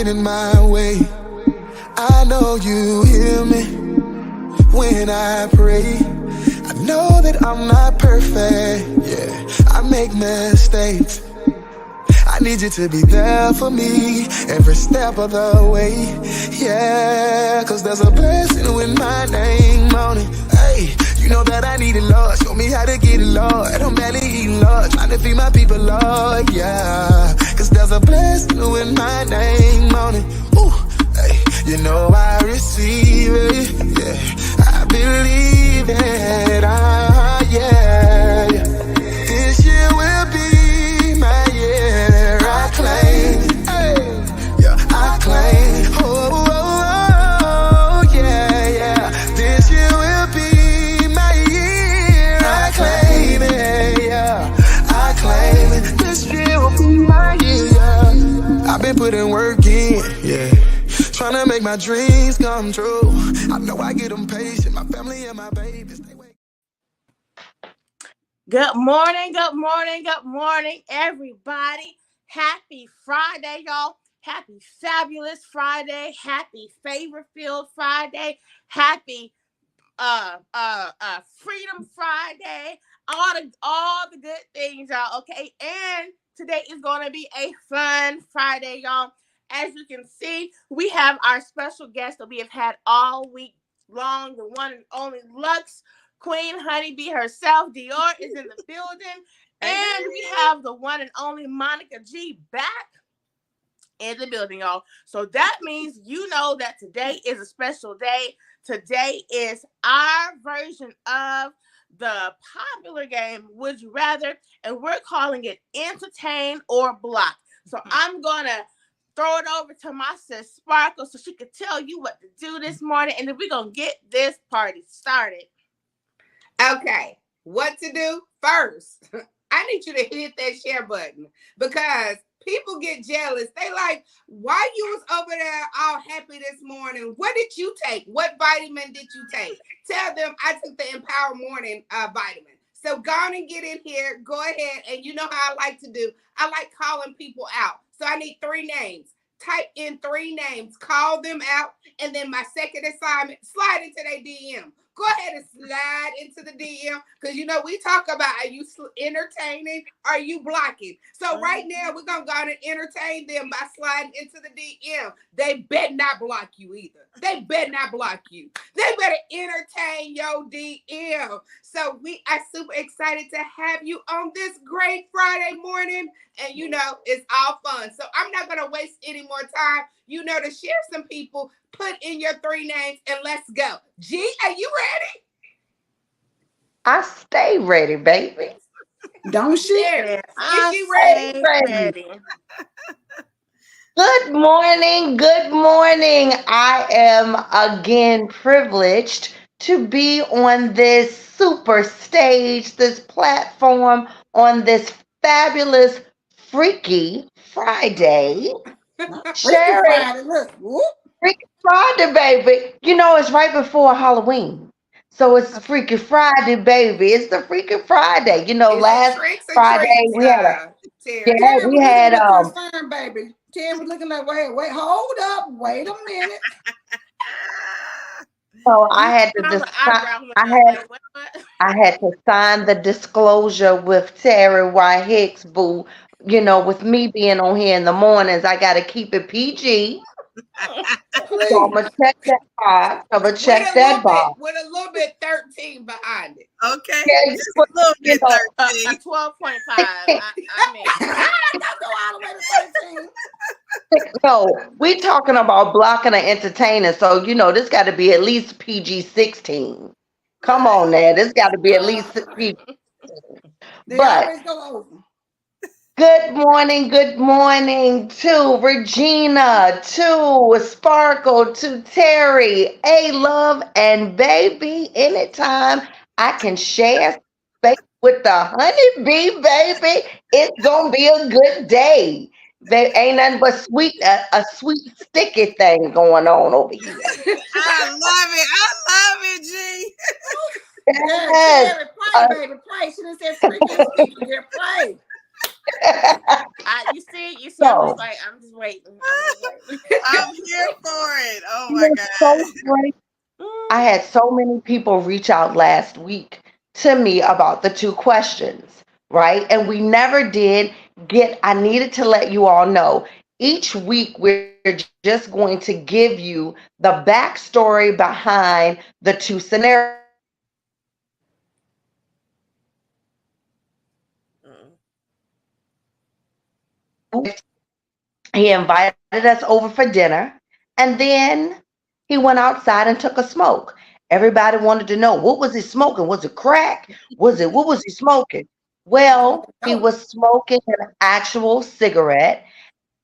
get in my way. I know you hear me when I pray. I know that I'm not perfect, yeah, I make mistakes. I need you to be there for me every step of the way, yeah, cause there's a blessing with my name on it. Hey, you know that I need it, Lord. Show me how to get it, Lord. I'm barely eating, Lord. Trying to feed my people, Lord, yeah, cause there's a blessing with my name on it. Ooh, hey, you know I receive it, yeah, I believe it, yeah, yeah. This year will be my year. I claim, hey, yeah, I claim. Oh, oh, oh, yeah, yeah. This year will be my year. I claim it, yeah, I claim it. This year will be my year. Yeah. I've been putting work in, yeah, trying to make my dreams come true. I know I get impatient. My family and my babies, they wait. Good morning, good morning, good morning, everybody. Happy Friday, y'all. Happy Fabulous Friday. Happy Favor-Filled Friday. Happy Freedom Friday. All the good things, y'all, okay? And today is going to be a fun Friday, y'all. As you can see, we have our special guest that we have had all week long, the one and only Lux Queen Honeybee herself. Dior is in the building. And we have the one and only Monica G back in the building, y'all. So that means you know that today is a special day. Today is our version of the popular game, Would You Rather? And we're calling it Entertain or Block. So I'm going to throw it over to my sis Sparkle so she can tell you what to do this morning. And then we're going to get this party started. Okay, what to do first? I need you to hit that share button because people get jealous. They like, why you was over there all happy this morning? What did you take? What vitamin did you take? Tell them I took the Empower Morning vitamin. So go on and get in here. Go ahead. And you know how I like to do. I like calling people out. So I need 3 names. Type in 3 names. Call them out. And then my second assignment, slide into their DM. Go ahead and slide into the DM because, you know, we talk about are you entertaining? Are you blocking? So right now, we're going to go and entertain them by sliding into the DM. They better not block you either. They better not block you. They better entertain your DM. So we are super excited to have you on this great Friday morning. And, you know, it's all fun. So I'm not going to waste any more time. You know, to share some people, put in your 3 names and let's go. G, are you ready? I stay ready, baby. Don't share it. Is she ready? Good morning. Good morning. I am again privileged to be on this super stage, this platform, on this fabulous Freaky Friday. Friday, look. Freaky Friday, baby. You know, it's right before Halloween. So it's Freaky Friday, baby. It's the Freaky Friday. You know, last Friday we had concerned, baby. Terry was looking like, wait, hold up, wait a minute. So I had to sign the disclosure with Terry Y. Hicks, boo. You know, with me being on here in the mornings, I got to keep it PG. So I'm gonna check that box. I'm gonna check that box with a little bit 13 behind it. Okay, yeah, just a little bit 13. 12.5. I mean, don't go all the way to 13. No, we talking about blocking and entertaining. So you know, this got to be at least PG-16. Come on, now, this got to be at least PG. But good morning to Regina, to Sparkle, to Terry, A-Love, and baby, anytime I can share space with the honeybee, baby, it's gonna be a good day. There ain't nothing but a sweet sticky thing going on over here. I love it, G. Yes. Terry, play, baby, play. She done said freaking here, play. You see, I'm just So like, I'm just waiting. I'm just waiting. I'm here for it. Oh it my was so God. great. I Mm. had so many people reach out last week to me about the two questions, right? And we never did I needed to let you all know each week we're just going to give you the backstory behind the two scenarios. So last week, he invited us over for Mm. dinner. He invited us over for dinner, and then he went outside and took a smoke. Everybody wanted to know, what was he smoking? Was it crack? What was he smoking? Well, he Oh, was smoking an actual cigarette.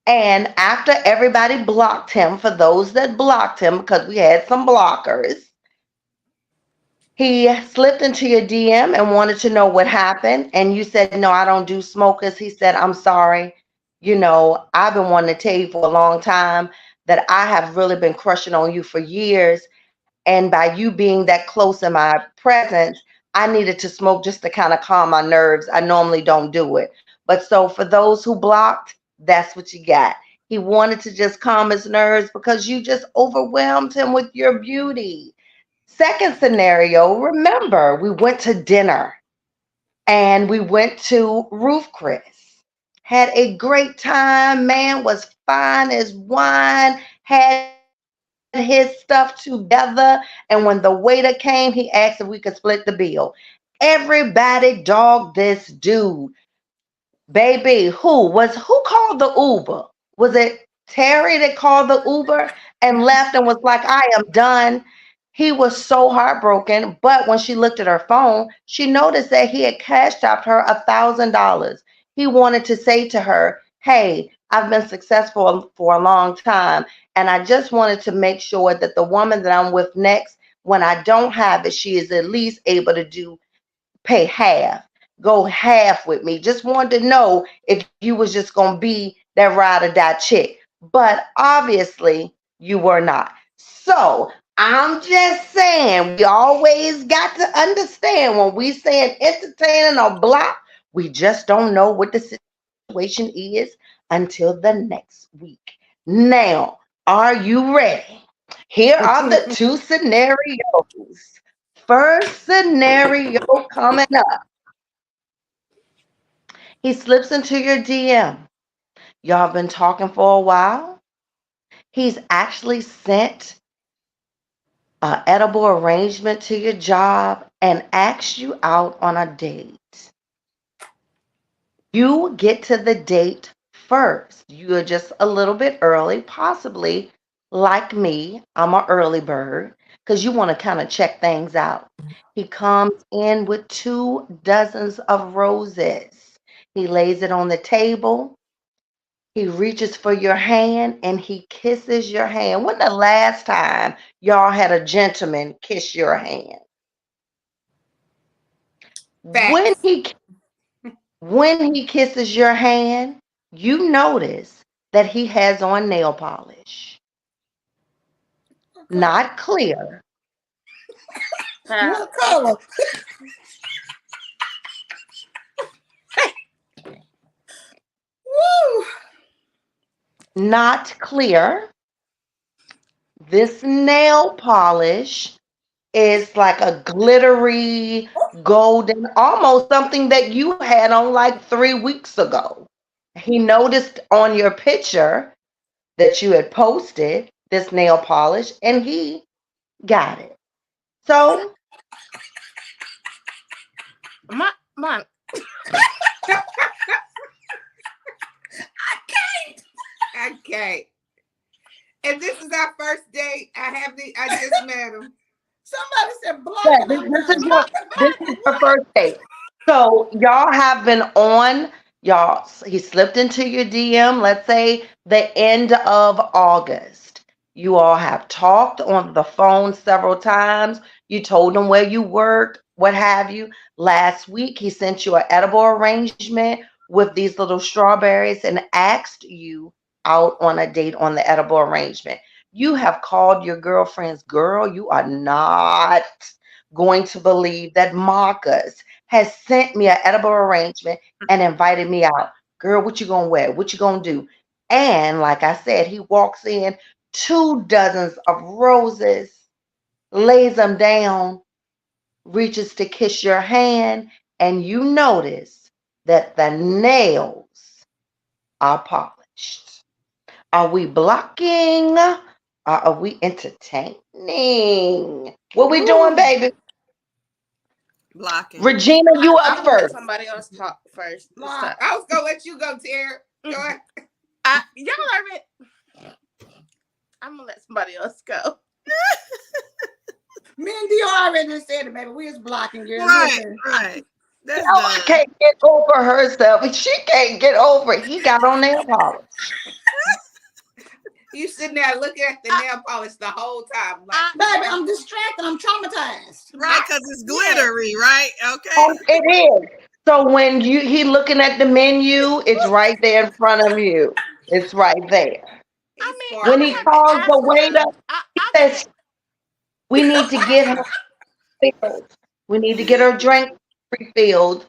And after everybody blocked him, for those that blocked him, because we had some blockers, he slipped into your DM and wanted to know what happened. And you said, no, I don't do smokers. He said, I'm sorry. I've been wanting to tell you for a long time that I have really been crushing on you for years. And by you being that close in my presence, I needed to smoke just to kind of calm my nerves. I normally don't do it. But so for those who blocked, that's what you got. He wanted to just calm his nerves because you just overwhelmed him with your beauty. Second scenario, remember, we went to dinner and we went to Roof Chris. Had a great time. Man was fine as wine, had his stuff together. And when the waiter came, he asked if we could split the bill. Everybody dogged this dude. Baby, who called the Uber? Was it Terry that called the Uber and left and was like, I am done? He was so heartbroken. But when she looked at her phone, she noticed that he had cashed out her $1,000. He wanted to say to her, hey, I've been successful for a long time. And I just wanted to make sure that the woman that I'm with next, when I don't have it, she is at least able to pay half, go half with me. Just wanted to know if you was just gonna be that ride or die chick. But obviously you were not. So I'm just saying we always got to understand when we saying entertaining or block, we just don't know what the situation is until the next week. Now, are you ready? Here are the two scenarios. First scenario coming up. He slips into your DM. Y'all been talking for a while. He's actually sent an edible arrangement to your job and asked you out on a date. You get to the date first. You're just a little bit early, possibly like me. I'm an early bird because you want to kind of check things out. He comes in with 2 dozens of roses. He lays it on the table. He reaches for your hand and he kisses your hand. When the last time y'all had a gentleman kiss your hand? When facts. he When he kisses your hand, you notice that he has on nail polish. Okay. Not clear, What Child. color? Woo! not clear. This nail polish is like a glittery, golden, almost something that you had on like 3 weeks ago. He noticed on your picture that you had posted this nail polish and he got it. So My Okay. And this is our first date. I just met him. Somebody said yeah, blocking them this is girls. your this is your first date. So y'all have been on y'all. He slipped into your DM. Let's say the end of August. You all have talked on the phone several times. You told him where you worked, what have you. Last week he sent you an edible arrangement with these little strawberries and asked you out on a date on the edible arrangement. You have called your girlfriend's girl. You are not going to believe that Marcus has sent me an edible arrangement and invited me out. Girl, what you gonna wear? What you gonna do? And like I said, he walks in, 2 dozens of roses, lays them down, reaches to kiss your hand, and you notice that the nails are polished. Are we blocking? Or are we entertaining? What we doing, Ooh. baby? Blocking. Regina, you I'm up gonna let first. somebody else talk first. I was gonna let you go, Terry. Go ahead. Y'all are it. I'm gonna let somebody else go. Me and Dio already said it, baby. We was blocking, girl. Right, Listen. right. That's Ella done. can't get over herself. She can't get over it. He got on nail polish. You sitting there looking at the nail polish the whole time. Like, Baby, I'm distracted. I'm traumatized. Right, because it's glittery, right? Okay. Oh, it is. So when he looking at the menu, it's right there in front of you. It's right there. I mean, When he calls the waiter, he I says, "We need to get her refilled. We need to get her drink refilled."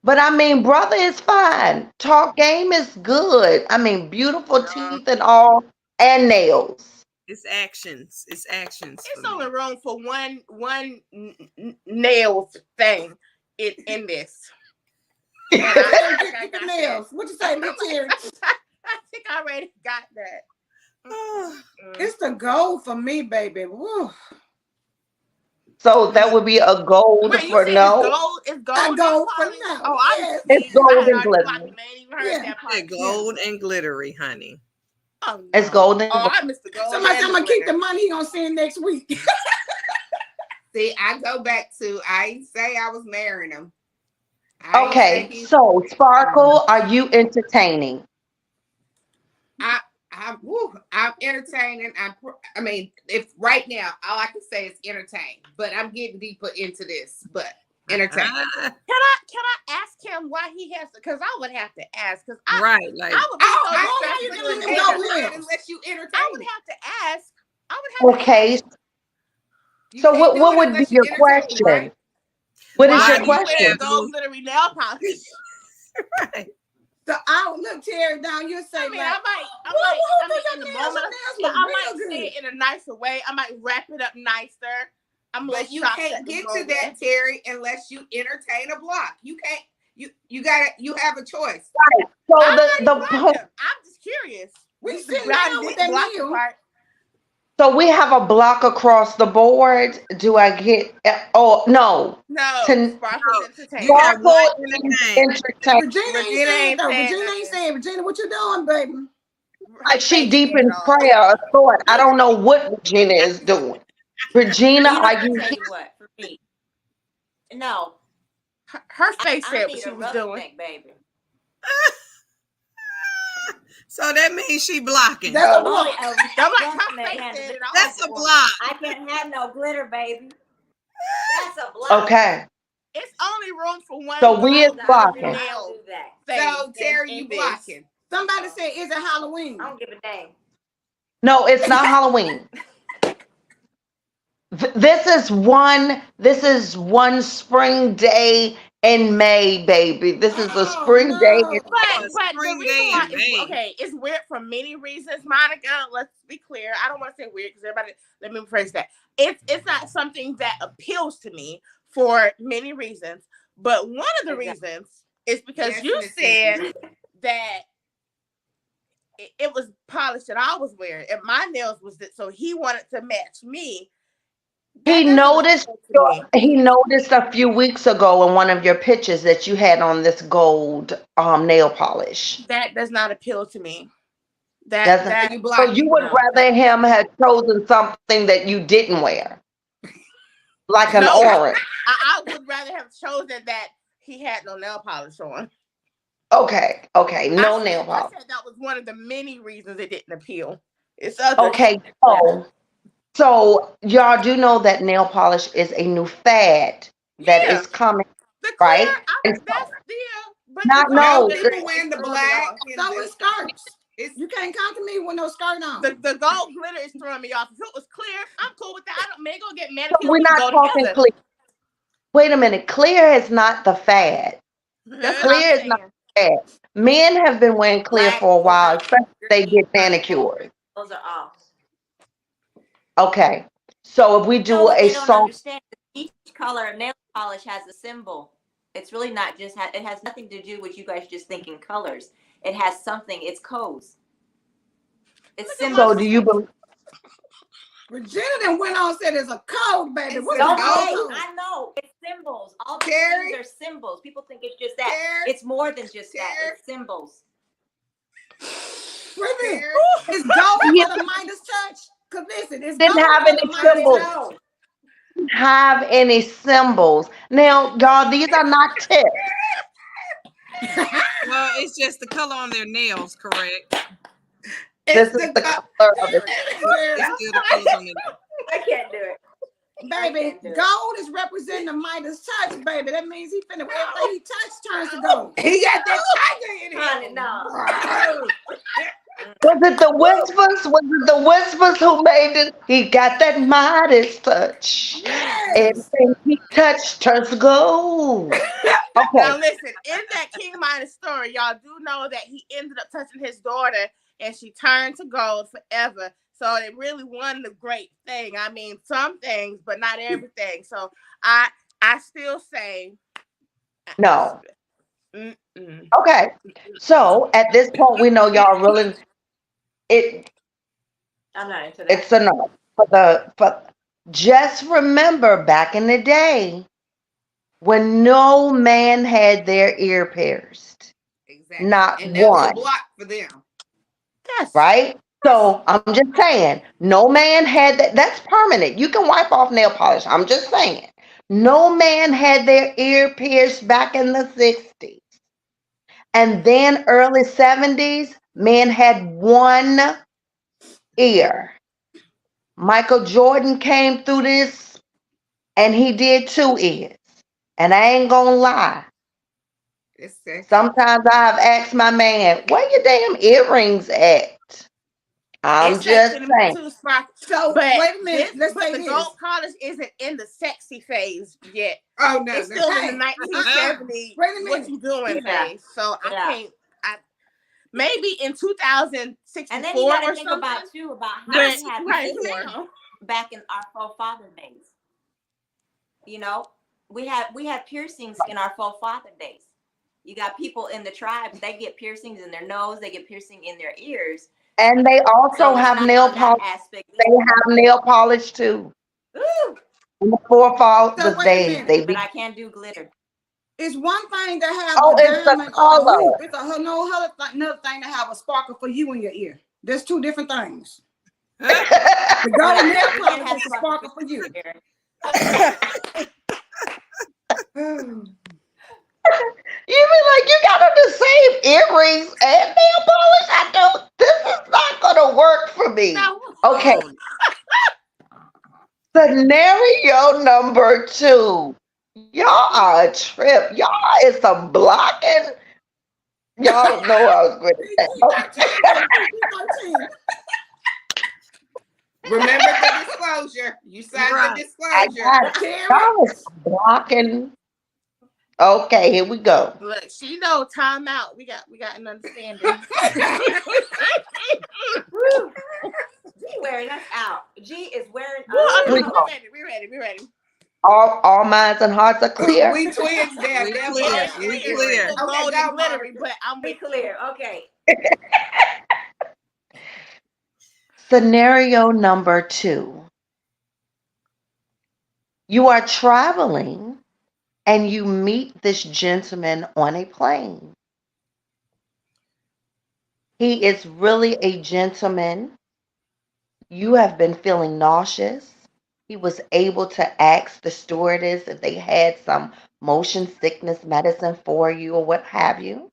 But I mean, brother is fine. Talk game is good. I mean, beautiful teeth and all, and nails. It's actions. It's actions. it's for me. only room for one nail thing in this. And I Get the got nails. What you say, Miss Terry? that. I think I already got that. It's the goal for me, baby. Woo. So that would be a gold Wait, you for said no. it's gold? It's gold. I go for polish? no. Oh, I Yes. It's gold I had and already glitter. blocked them. I ain't even heard Yeah. that part. Yeah, gold and glittery, honey. Oh, no. It's gold and Oh, I missed the gold. Somebody said and I'm gonna keep the glitter. money he gonna send next week. see, I go back to I ain't say I was marrying him. I ain't say Okay, he's so Sparkle, are you entertaining? I'm entertaining. I mean, if right now all I can say is entertain, but I'm getting deeper into this. But entertain. Can I ask him why he has to? Because I would have to ask. Because Right, like I would be so I distracted don't with even nails. know nails. unless you entertain. I would have to ask. I would have to Okay, ask. You so can't do what it would be unless you your entertain, question? right? What is Why your do you wear question? gold glittery nail polish? right. So I would look Terry down. You say I mean, like, I woo, might, do in the your nails? moment, Your nails I look might real say good. it in a nicer way. I might wrap it up nicer. I'm a little But you shocked can't that get go to that, there. Terry, unless you entertain a block. You can't. You gotta. You have a choice. So I already the blocked point. them. I'm just curious. We Just sitting I down with didn't that block the nail. part. So we have a block across the board. Do I get? Oh no. No, To Sparkle's You entertainment. got one Sparkle in the is tank. entertaining. Regina ain't Regina saying ain't though. saying Regina ain't nothing. saying. Regina, what you doing, baby? Her She face deep said in it all. prayer or thought. I don't know what Regina is doing. Regina, You know, are I you tell here? you what, for me, no, Her face I said what need she a was rubber doing. neck, baby. So that means she blocking. That's a Only block. a I'm like, her gentleman face handles said it. it all. That's a block. I can't have no glitter, baby. That's a block. Okay. It's only room for one So we is gold blocking. I nail don't do that. thing. So Terry, in you this. blocking. Somebody said, is it Halloween? I don't give a damn. No, it's not Halloween. This is one spring day in May, baby. This is a Oh spring day. no. But A the spring reason day why in it's May. okay, it's weird for many reasons, Monica. Let's be clear. I don't want to say weird because everybody. Let me rephrase that. It's not something that appeals to me for many reasons. But one of the reasons is because Yes, you Miss said Cynthia. that it was polished that I was wearing, and my nails was that. So he wanted to match me. That He doesn't noticed appeal to me. he noticed a few weeks ago in one of your pictures that you had on this gold nail polish. That does not appeal to me. Doesn't That You so blocking. you would no. rather him have chosen something that you didn't wear, like an No, orange. I would rather have chosen that he had no nail polish on. Okay, no nail I polish. said that was one of the many reasons it didn't appeal. It's other. Okay, so y'all do know that nail polish is a new fad that Yeah. is coming, The clear, right? And so, that's but Not the no, gold People glitter wearing is the throwing black. me off. So it's skirts. It's You can't come to me with no skirt on. The gold glitter is throwing me off. If it was clear, I'm cool with that. I don't may go get so manicures. we're We can not go talking together. clear. Wait a minute, clear is not the fad. That's what Clear I'm is not saying. the fad. Men have been wearing clear Black, for a while, white, especially if they green, get manicures. those are off. Okay. So if we No, do what a they don't soft, understand is each color of nail polish has a symbol. It's really not just, it has nothing to do with you guys just thinking colors. It has something, it's codes. It's so do symbols. you believe? Regina then went on and said it's a code, baby. It's What's a a Don't code. play. code? I know. It's symbols. All these Terry? things are symbols. People think it's just that. Terry? It's more than just that. Terry? It's symbols. Wait a minute. Terry? It's gold You for the Midas touch. Cause listen, it's didn't gold have for any the Midas symbols. touch. Have any symbols. Now, y'all, these are not tips. Well, it's just the color on their nails, correct? This It's is the the co- color of it. It's still the colors on their nails. I can't do it. Baby, can't do it. gold is representing the Midas touch, baby. That means he finna everything he touched turns to gold. He got that tiger in Honey, him. no. Was it the Whispers? Was it the Whispers who made it? He got that Midas touch. Yes. Everything he touched turns to gold. Now Okay. listen, in that King Midas story, y'all do know that he ended up touching his daughter and she turned to gold forever. So it really wasn't a great thing. I mean, some things, but not everything. So I still say No. mm-mm. Okay. So at this point, we know y'all really it. I'm not into that. It's a no. For just remember back in the day when no man had their ear pierced, Exactly. not And that was a one. block for them. Yes. Right? So I'm just saying, no man had that. That's permanent. You can wipe off nail polish. I'm just saying. No man had their ear pierced back in the 60s. And then early 70s, men had one ear. Michael Jordan came through this and he did two ears. And I ain't gonna lie. It's sexy. Sometimes I've asked my man, where your damn earrings at? I'm It's just sexy to me saying. too, Spark. So But wait a minute. Let's but say the this. gold polish isn't in the sexy phase yet. Oh no, It's no. still Hey, in the 1970s. wait a What minute. you doing Yeah. phase? So I Yeah. can't. Maybe in 2064 And then you got or to think something. about too about how But we had right piercings now, back in our forefather days. You know, we had piercings in our forefather days. You got people in the tribes, they get piercings in their nose, they get piercing in their ears. And they also So it's have not nail on that polish. aspect. They have nail polish too. Ooh, In the So forefathers wait a days, minute. they but be. I can't do glitter. It's one thing to have Oh, a it's the diamond or a color. hoop. It's another thing to have a sparkle for you in your ear. There's two different things. The gold nail We can polish have is a sparkles sparkle for you. You be like, you got on the same earrings and nail polish? I don't. This is not gonna work for me. no. Okay, scenario number 2. Y'all are a trip. Y'all is some blocking. Y'all know I was going to say. PG-13. Remember the disclosure. You signed Right. the I disclosure. got it. Terry, Y'all is blocking. Okay, here we go. Look, she know time out. We got an understanding. Woo. G wearing us out. G is wearing Well, us okay, out. we ready. All minds and hearts are clear. We twins there. We That clear. was We it. clear. Gold Okay, and go, glittery, Monica. but I'm Be with clear. Okay. Scenario number 2. You are traveling and you meet this gentleman on a plane. He is really a gentleman. You have been feeling nauseous. He was able to ask the stewardess if they had some motion sickness medicine for you or what have you.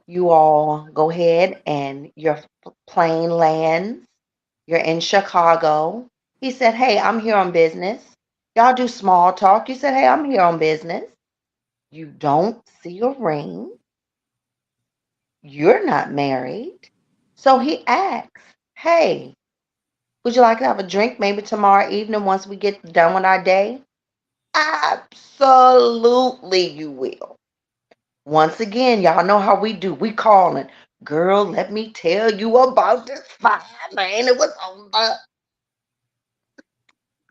You all go ahead and your plane lands. You're in Chicago. He said, hey, I'm here on business. Y'all do small talk. You said, hey, I'm here on business. You don't see a ring. You're not married. So he asks, hey, would you like to have a drink maybe tomorrow evening once we get done with our day? Absolutely, you will. Once again, y'all know how we do. We calling. Girl, let me tell you about this fire, man. It was on the.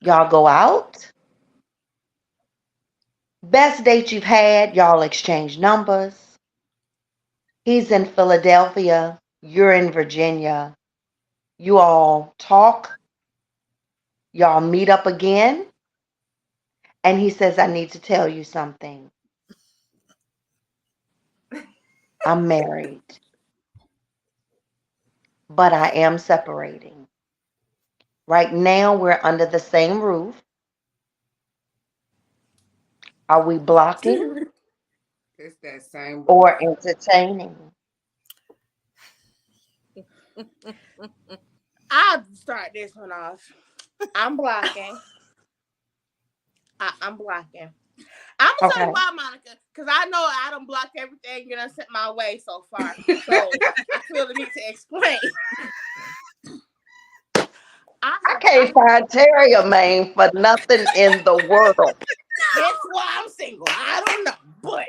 Y'all go out. Best date you've had. Y'all exchange numbers. He's in Philadelphia. You're in Virginia. You all talk. Y'all meet up again. And he says, I need to tell you something. I'm married, but I am separating. Right now, we're under the same roof. Are we blocking It's that same. or entertaining? I'll start this one off. I'm blocking. I'm blocking. I'm gonna tell Okay. you why, Monica, because I know I don't block everything you done sent my way so far. So I feel the need to explain. I can't find Terrier man for nothing in the world. That's why I'm single. I don't know, but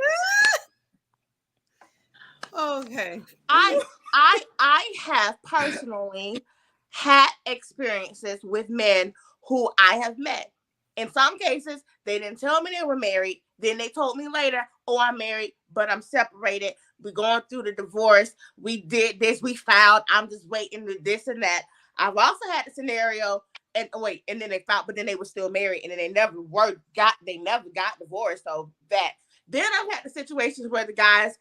Okay. I have personally had experiences with men who I have met. In some cases, they didn't tell me they were married. Then they told me later, oh, I'm married, but I'm separated. We're going through the divorce. We did this. We filed. I'm just waiting to this and that. I've also had the scenario, and then they filed, but then they were still married, and then they never got divorced. So that. Then I've had the situations where the guys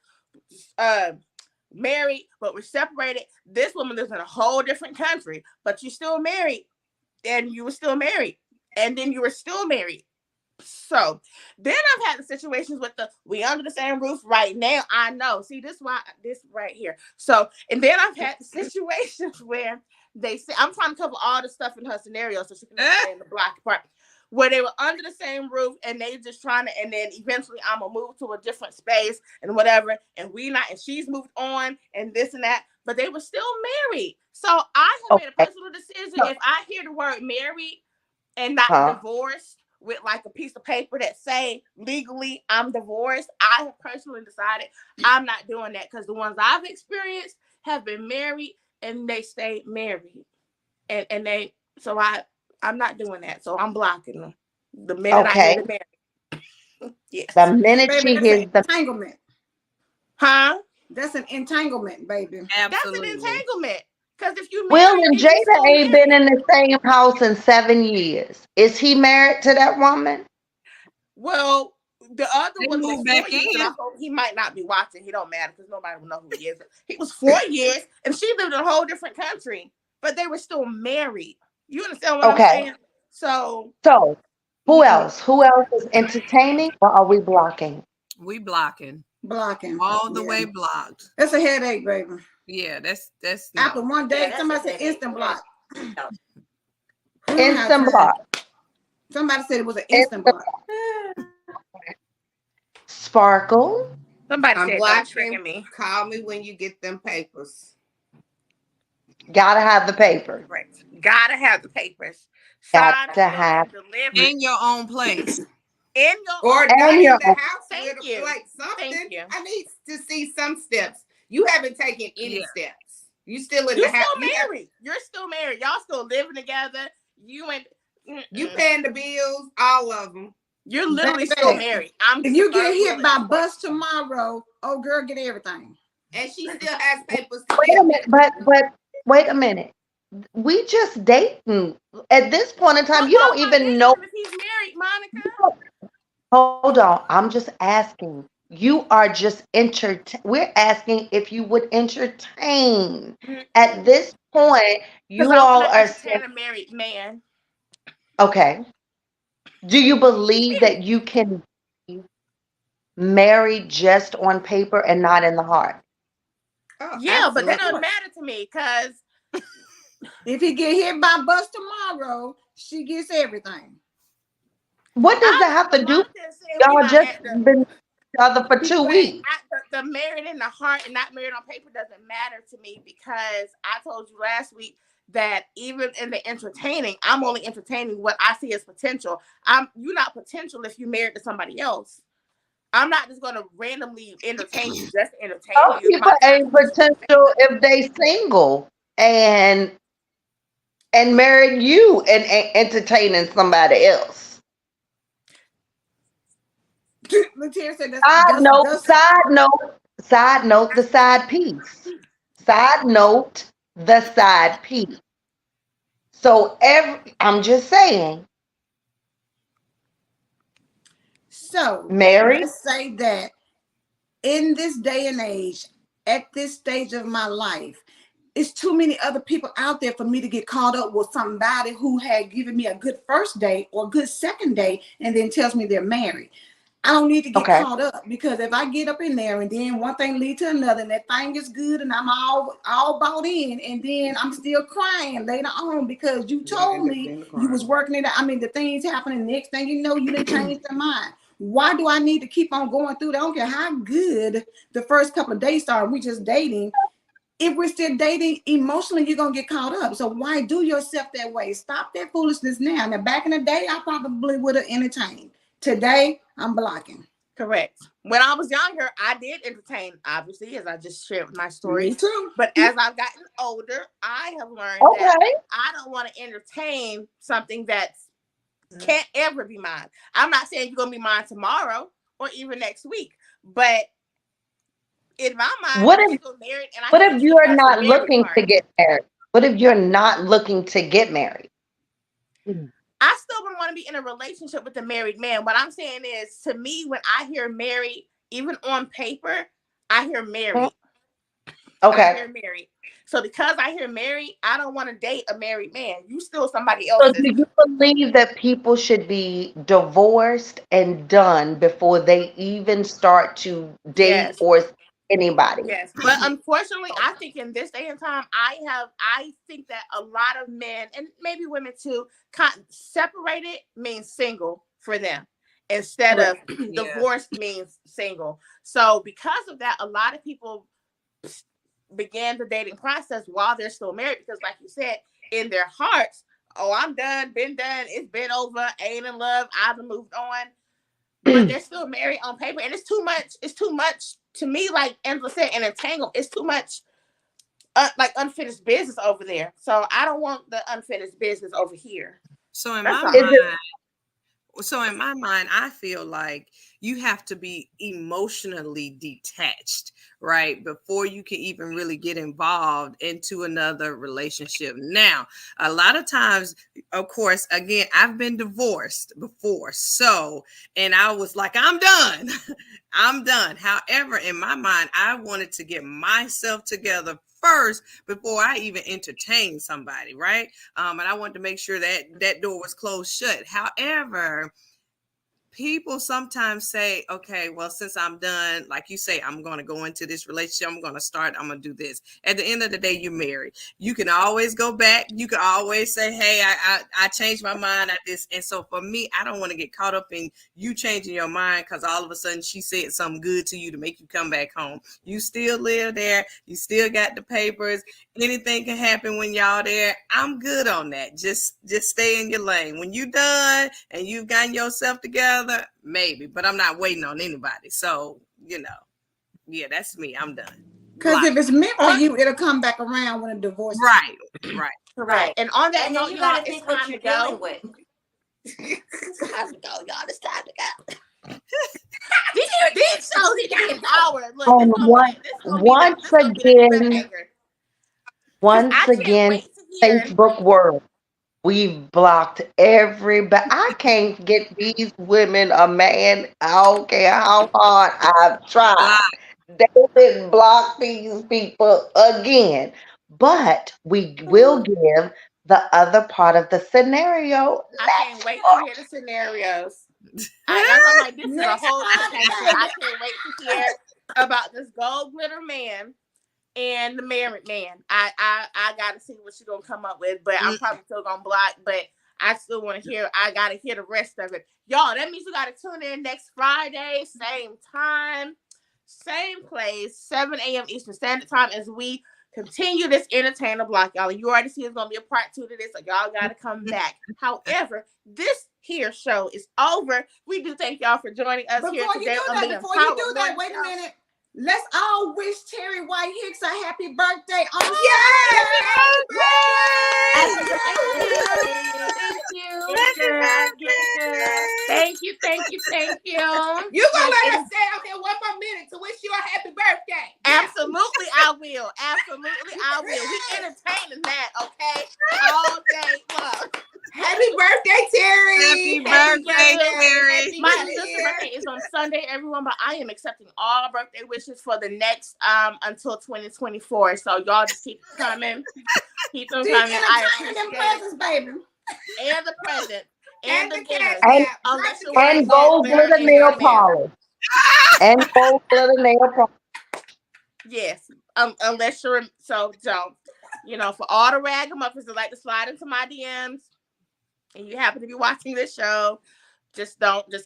married, but we're separated. This woman lives in a whole different country, but you're still married, and you were still married, and then you were still married. So then I've had the situations with we under the same roof right now. I know. See, this right here. So, and then I've had the situations where they say, I'm trying to cover all the stuff in her scenario so she can understand the block part, where they were under the same roof and they just trying to, and then eventually I'm gonna move to a different space and whatever, and she's moved on and this and that, but they were still married. So I have made a personal decision. If I hear the word married and not divorced with like a piece of paper that say legally I'm divorced, I have personally decided I'm not doing that, because the ones I've experienced have been married and they stayed married, and they, so I'm not doing that. So I'm blocking them the minute I hear the married. Yes. The minute Baby, she that's hears an the entanglement. Huh? That's an entanglement, baby. Absolutely. That's an entanglement. Because if you Will married and and you still Jada ain't married, been in the same house in 7 years. Is he married to that woman? well, the other They one was moved 4 back years, and I in. hope he might not be watching. He don't matter because nobody will know who he is. He was 4 years, and she lived in a whole different country, but they were still married. You understand what I'm saying? So Who else? Who else is entertaining, or are we blocking? We blocking. Blocking. All the way blocked. That's a headache, baby. Yeah, that's After no. one day, somebody said instant block. Instant block. Somebody said it was an instant block. Sparkle. somebody I'm said, "Don't trigger blocking. me." Call me when you get them papers. Gotta have the paper. Right. Gotta have the papers. Got Signed, to sealed, have and delivered In your own place. in your Or own. not and in your the house Thank with you. like something. Thank you. I need to see some steps. You haven't taken any Yeah. steps. You still in You the house. still married. You're still married. Y'all still living together. You ain't. You paying the bills, all of them. You're literally Baby, still married. I'm if just you the get third hit wheel by in this bus tomorrow, oh girl, get everything. And she still has papers to wait a fill. minute, but wait a minute. We just dating. At this point in time, But you why don't am I even dating know. him if he's married, Monica? Hold on. I'm just asking. You are just we're asking if you would entertain. At this point, Because you I want all to are entertain a married man. okay. Do you believe that you can be married just on paper and not in the heart? Oh, Yeah, but that absolutely. doesn't matter to me because If he get hit by bus tomorrow, she gets everything. What does that have to do? Monica said we Y'all not just at the. been together for 2 But weeks. the married in the heart and not married on paper doesn't matter to me, because I told you last week that even in the entertaining, I'm only entertaining what I see as potential. You're not potential if you married to somebody else. I'm not just gonna randomly entertain you, just entertain Some you. people ain't potential if they single and marrying you and entertaining somebody else. Letitia said Side note, side note, the side piece. Side note, the side piece. So I'm just saying, so Mary, let's say that in this day and age, at this stage of my life, it's too many other people out there for me to get caught up with somebody who had given me a good first date or good second date and then tells me they're married. I don't need to get okay. caught up, because if I get up in there and then one thing lead to another and that thing is good and I'm all bought in, and then I'm still crying later on because you told me you was working it out. I mean, the things happening, next thing you know, you didn't change their mind. Why do I need to keep on going through that? I don't care how good the first couple of days are, we just dating. If we're still dating, emotionally, you're going to get caught up. So why do yourself that way? Stop that foolishness now. Now, back in the day, I probably would have entertained. Today, I'm blocking. Correct. When I was younger, I did entertain, obviously, as I just shared with my story. Me too. But as I've gotten older, I have learned that I don't want to entertain something that can't ever be mine. I'm not saying you're going to be mine tomorrow or even next week, but in my mind, What I'm if still married, and I what still if see you're past the not married looking part. to get married? What if you're not looking to get married? I still wouldn't want to be in a relationship with a married man. What I'm saying is, to me, when I hear married, even on paper, I hear married. Okay. I hear married. So because I hear married, I don't want to date a married man. You still somebody So else's. do you believe that people should be divorced and done before they even start to date Yes. or see anybody? Yes, but unfortunately, I think in this day and time, I think that a lot of men and maybe women too, separated means single for them instead of divorced means single. So because of that, a lot of people began the dating process while they're still married, because like you said, in their hearts, oh, I'm done, been done, it's been over, ain't in love, I've moved on. But they're still married on paper, and it's too much to me. Like Angela said, an entangle, it's too much like unfinished business over there. So I don't want the unfinished business over here. So in That's my all. mind, I feel like you have to be emotionally detached, right? Before you can even really get involved into another relationship. Now, a lot of times, of course, again, I've been divorced before. So, and I was like, I'm done. I'm done. However, in my mind, I wanted to get myself together first before I even entertain somebody, right? And I wanted to make sure that that door was closed shut. However, people sometimes say, okay, well, since I'm done, like you say, I'm going to go into this relationship, I'm going to do this. At the end of the day, you're married. You can always go back. You can always say, hey, I changed my mind at this. And so for me, I don't want to get caught up in you changing your mind because all of a sudden she said something good to you to make you come back home. You still live there. You still got the papers. Anything can happen when y'all there. I'm good on that. Just stay in your lane. When you done and you've gotten yourself together, maybe, but I'm not waiting on anybody. So, yeah, that's me. I'm done. Because if it's meant for you, it'll come back around when a divorce. Right. And on that note, you y'all, gotta it's think what time you're to go. dealing with. It's time to go, y'all. It's time to go. These shows need to be an hour. Look, once again, Facebook world. We've blocked everybody. I can't get these women a man. I don't care how hard I've tried. They didn't block these people again. But we will give the other part of the scenario. I can't wait to hear the scenarios. That's I'm like, this is a whole potential. I can't wait to hear about this gold glitter man and the married man. I gotta see what she's gonna come up with, but I'm probably still gonna block, but I still want to hear. I gotta hear the rest of it. Y'all, that means you gotta tune in next Friday, same time, same place, 7 a.m. Eastern Standard Time, as we continue this entertainer block, y'all. You already see it's gonna be a part 2 to this, so y'all gotta come back. However, this here show is over. We do thank y'all for joining us here today on the Before you do that, wait a minute. Let's all wish Terry White Hicks a happy birthday on Thank you. You gonna let us stay out here one more minute to wish you a happy birthday? Absolutely, I will. We entertaining that, okay? All day long. Happy birthday, Terry! Happy birthday, Terry! My sister's birthday is on Sunday, everyone, but I am accepting all birthday wishes for the next until 2024. So y'all just keep coming. Keep them coming. I appreciate presents, baby. And the present. And the dinner. And gold glitter nail polish. And gold glitter nail polish. Yes. Unless you're so don't. For all the ragamuffins that like to slide into my DMs and you happen to be watching this show, just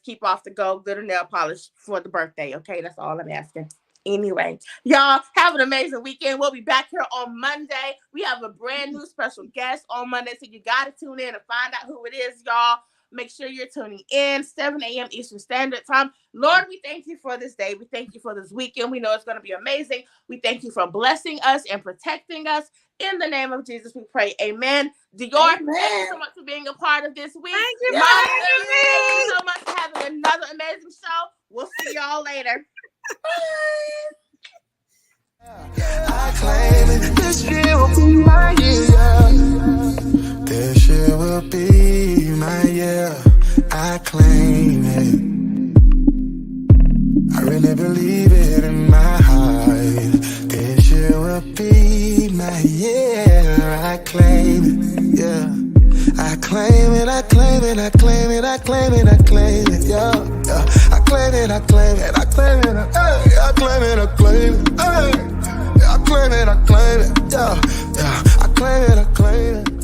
keep off the gold glitter nail polish for the birthday. Okay, that's all I'm asking. Anyway, y'all have an amazing weekend. We'll be back here on Monday. We have a brand new special guest on Monday, so you got to tune in and find out who it is, y'all. Make sure you're tuning in, 7 a.m. Eastern Standard Time. Lord, we thank you for this day. We thank you for this weekend. We know it's going to be amazing. We thank you for blessing us and protecting us. In the name of Jesus, we pray. Amen. Dior, thank you so much for being a part of this week. Thank you, thank you so much for having another amazing show. We'll see y'all later. I claim it. This year will be my year. This year will be my year. I claim it. I really believe it in my heart. This year will be my year. I claim it. Yeah. I claim it, I claim it, I claim it, I claim it, I claim it, yeah, yeah. I claim it, I claim it, I claim it, I claim it, I claim it, I claim it, I claim it, yeah, yeah. I claim it, I claim it.